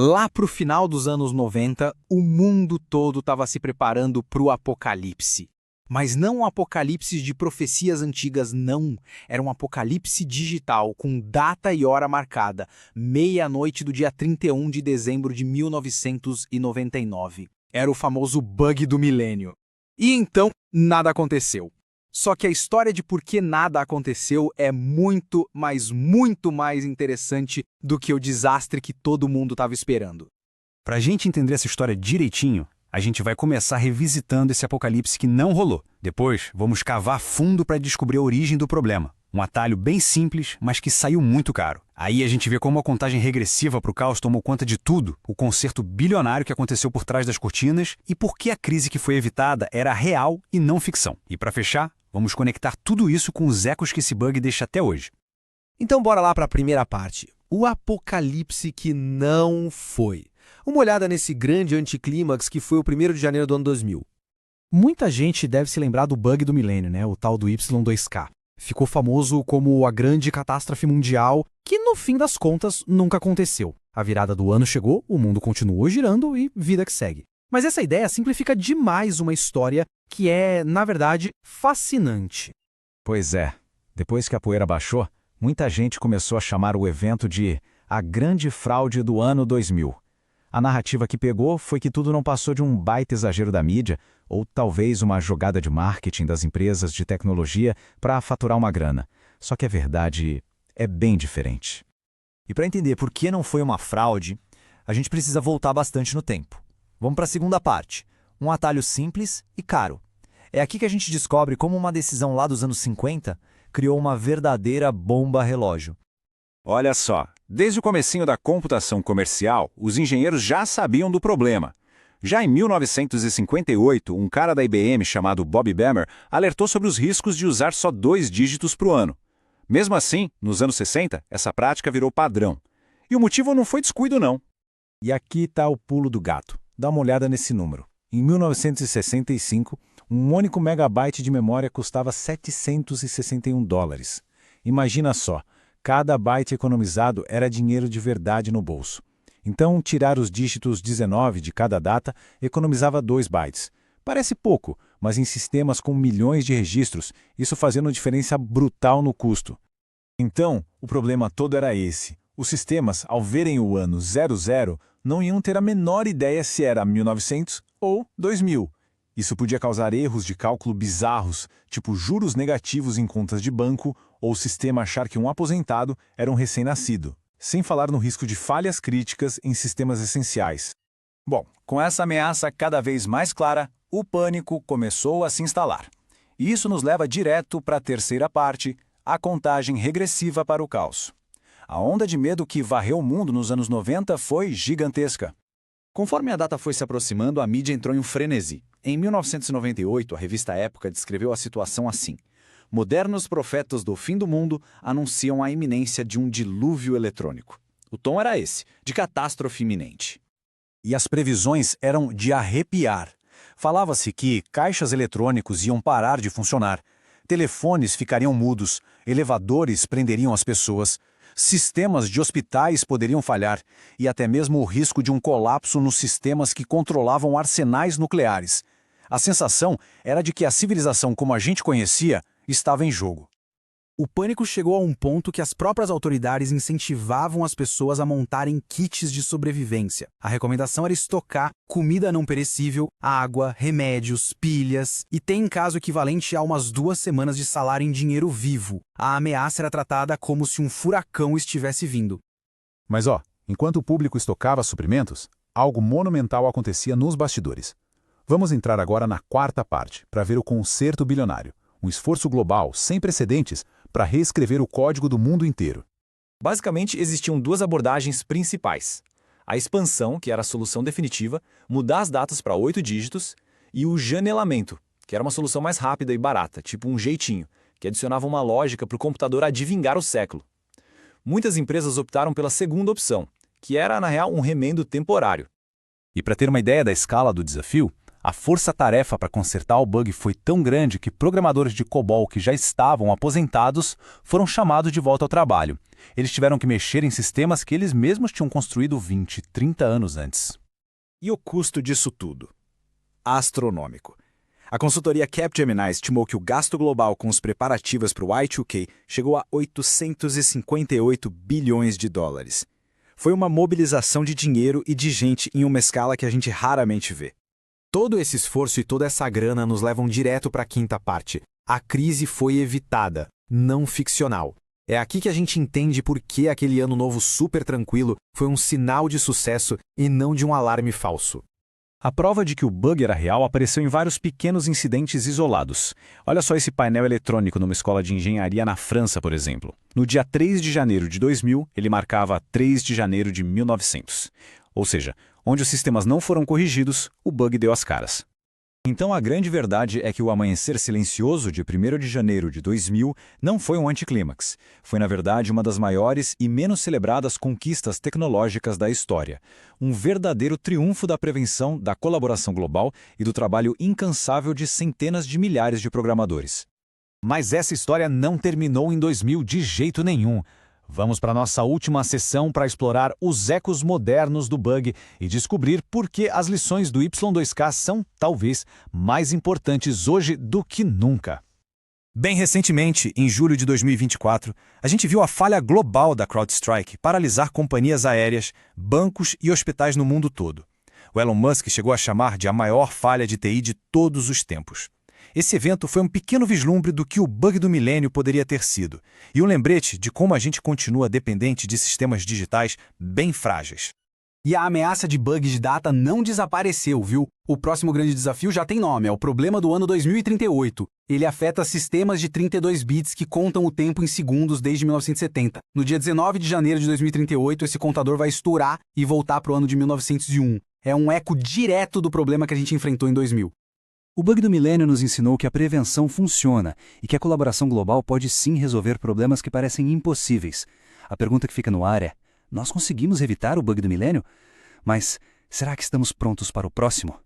Lá pro final dos anos 90, o mundo todo estava se preparando para o apocalipse. Mas não um apocalipse de profecias antigas, não. Era um apocalipse digital, com data e hora marcada, meia-noite do dia 31 de dezembro de 1999. Era o famoso bug do milênio. E então, nada aconteceu. Só que a história de por que nada aconteceu é muito, mas muito mais interessante do que o desastre que todo mundo estava esperando. Para a gente entender essa história direitinho, a gente vai começar revisitando esse apocalipse que não rolou. Depois, vamos cavar fundo para descobrir a origem do problema. Um atalho bem simples, mas que saiu muito caro. Aí a gente vê como a contagem regressiva para o caos tomou conta de tudo, o concerto bilionário que aconteceu por trás das cortinas e por que a crise que foi evitada era real e não ficção. E para fechar, vamos conectar tudo isso com os ecos que esse bug deixa até hoje. Então bora lá para a primeira parte. O apocalipse que não foi. Uma olhada nesse grande anticlímax que foi o 1º de janeiro do ano 2000. Muita gente deve se lembrar do bug do milênio, né? O tal do Y2K. Ficou famoso como a grande catástrofe mundial, que no fim das contas nunca aconteceu. A virada do ano chegou, o mundo continuou girando e vida que segue. Mas essa ideia simplifica demais uma história que é, na verdade, fascinante. Pois é. Depois que a poeira baixou, muita gente começou a chamar o evento de a grande fraude do ano 2000. A narrativa que pegou foi que tudo não passou de um baita exagero da mídia, ou talvez uma jogada de marketing das empresas de tecnologia para faturar uma grana. Só que a verdade é bem diferente. E para entender por que não foi uma fraude, a gente precisa voltar bastante no tempo. Vamos para a segunda parte, um atalho simples e caro. É aqui que a gente descobre como uma decisão lá dos anos 50 criou uma verdadeira bomba relógio. Olha só, desde o comecinho da computação comercial, os engenheiros já sabiam do problema. Já em 1958, um cara da IBM chamado Bob Bemer alertou sobre os riscos de usar só 2 dígitos por ano. Mesmo assim, nos anos 60, essa prática virou padrão. E o motivo não foi descuido, não. E aqui está o pulo do gato. Dá uma olhada nesse número. Em 1965, um único megabyte de memória custava $761. Imagina só, cada byte economizado era dinheiro de verdade no bolso. Então, tirar os dígitos 19 de cada data economizava 2 bytes. Parece pouco, mas em sistemas com milhões de registros, isso fazia uma diferença brutal no custo. Então, o problema todo era esse. Os sistemas, ao verem o ano 00, não iam ter a menor ideia se era 1900 ou 2000. Isso podia causar erros de cálculo bizarros, tipo juros negativos em contas de banco, ou o sistema achar que um aposentado era um recém-nascido. Sem falar no risco de falhas críticas em sistemas essenciais. Bom, com essa ameaça cada vez mais clara, o pânico começou a se instalar. E isso nos leva direto para a terceira parte, a contagem regressiva para o caos. A onda de medo que varreu o mundo nos anos 90 foi gigantesca. Conforme a data foi se aproximando, a mídia entrou em um frenesi. Em 1998, a revista Época descreveu a situação assim: modernos profetas do fim do mundo anunciam a iminência de um dilúvio eletrônico. O tom era esse, de catástrofe iminente. E as previsões eram de arrepiar. Falava-se que caixas eletrônicos iam parar de funcionar, telefones ficariam mudos, elevadores prenderiam as pessoas, sistemas de hospitais poderiam falhar e até mesmo o risco de um colapso nos sistemas que controlavam arsenais nucleares. A sensação era de que a civilização como a gente conhecia estava em jogo. O pânico chegou a um ponto que as próprias autoridades incentivavam as pessoas a montarem kits de sobrevivência. A recomendação era estocar comida não perecível, água, remédios, pilhas e tem em caso equivalente a umas 2 semanas de salário em dinheiro vivo. A ameaça era tratada como se um furacão estivesse vindo. Mas enquanto o público estocava suprimentos, algo monumental acontecia nos bastidores. Vamos entrar agora na quarta parte, para ver o concerto bilionário. Um esforço global, sem precedentes, para reescrever o código do mundo inteiro. Basicamente, existiam 2 abordagens principais. A expansão, que era a solução definitiva, mudar as datas para 8 dígitos, e o janelamento, que era uma solução mais rápida e barata, tipo um jeitinho, que adicionava uma lógica para o computador adivinhar o século. Muitas empresas optaram pela segunda opção, que era, na real, um remendo temporário. E para ter uma ideia da escala do desafio, A força-tarefa para consertar o bug foi tão grande que programadores de COBOL que já estavam aposentados foram chamados de volta ao trabalho. Eles tiveram que mexer em sistemas que eles mesmos tinham construído 20, 30 anos antes. E o custo disso tudo? Astronômico. A consultoria Capgemini estimou que o gasto global com os preparativos para o Y2K chegou a 858 bilhões de dólares. Foi uma mobilização de dinheiro e de gente em uma escala que a gente raramente vê. Todo esse esforço e toda essa grana nos levam direto para a quinta parte. A crise foi evitada, não ficcional. É aqui que a gente entende por que aquele ano novo super tranquilo foi um sinal de sucesso e não de um alarme falso. A prova de que o bug era real apareceu em vários pequenos incidentes isolados. Olha só esse painel eletrônico numa escola de engenharia na França, por exemplo. No dia 3 de janeiro de 2000, ele marcava 3 de janeiro de 1900. Ou seja, onde os sistemas não foram corrigidos, o bug deu as caras. Então a grande verdade é que o amanhecer silencioso de 1º de janeiro de 2000 não foi um anticlímax. Foi, na verdade, uma das maiores e menos celebradas conquistas tecnológicas da história. Um verdadeiro triunfo da prevenção, da colaboração global e do trabalho incansável de centenas de milhares de programadores. Mas essa história não terminou em 2000 de jeito nenhum. Vamos para a nossa última sessão para explorar os ecos modernos do bug e descobrir por que as lições do Y2K são, talvez, mais importantes hoje do que nunca. Bem recentemente, em julho de 2024, a gente viu a falha global da CrowdStrike paralisar companhias aéreas, bancos e hospitais no mundo todo. O Elon Musk chegou a chamar de a maior falha de TI de todos os tempos. Esse evento foi um pequeno vislumbre do que o bug do milênio poderia ter sido, e um lembrete de como a gente continua dependente de sistemas digitais bem frágeis. E a ameaça de bugs de data não desapareceu, viu? O próximo grande desafio já tem nome, é o problema do ano 2038. Ele afeta sistemas de 32 bits que contam o tempo em segundos desde 1970. No dia 19 de janeiro de 2038, esse contador vai estourar e voltar para o ano de 1901. É um eco direto do problema que a gente enfrentou em 2000. O bug do milênio nos ensinou que a prevenção funciona e que a colaboração global pode sim resolver problemas que parecem impossíveis. A pergunta que fica no ar é: nós conseguimos evitar o bug do milênio? Mas será que estamos prontos para o próximo?